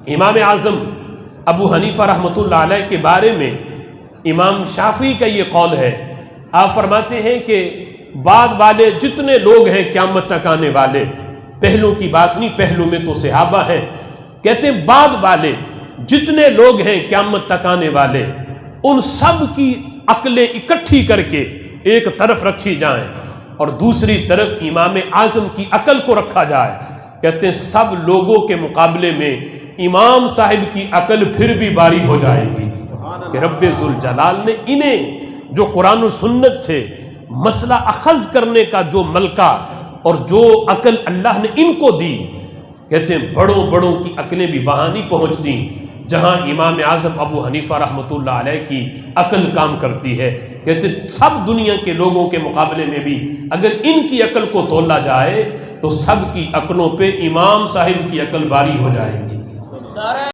امام اعظم ابو حنیفہ رحمۃ اللہ علیہ کے بارے میں امام شافعی کا یہ قول ہے، آپ فرماتے ہیں کہ بعد والے جتنے لوگ ہیں قیامت تک آنے والے، پہلوں کی بات نہیں، پہلوں میں تو صحابہ ہیں، کہتے ہیں بعد والے جتنے لوگ ہیں قیامت تک آنے والے، ان سب کی عقلیں اکٹھی کر کے ایک طرف رکھی جائیں اور دوسری طرف امام اعظم کی عقل کو رکھا جائے، کہتے ہیں سب لوگوں کے مقابلے میں امام صاحب کی عقل پھر بھی باری ہو جائے گی کہ رب ذوالجلال نے انہیں جو قرآن و سنت سے مسئلہ اخذ کرنے کا جو ملکہ اور جو عقل اللہ نے ان کو دی، کہتے ہیں بڑوں بڑوں کی عقلیں بھی وہاں نہیں پہنچتی جہاں امام اعظم ابو حنیفہ رحمۃ اللہ علیہ کی عقل کام کرتی ہے۔ کہتے ہیں سب دنیا کے لوگوں کے مقابلے میں بھی اگر ان کی عقل کو تولا جائے تو سب کی عقلوں پہ امام صاحب کی عقل باری ہو جائے گی۔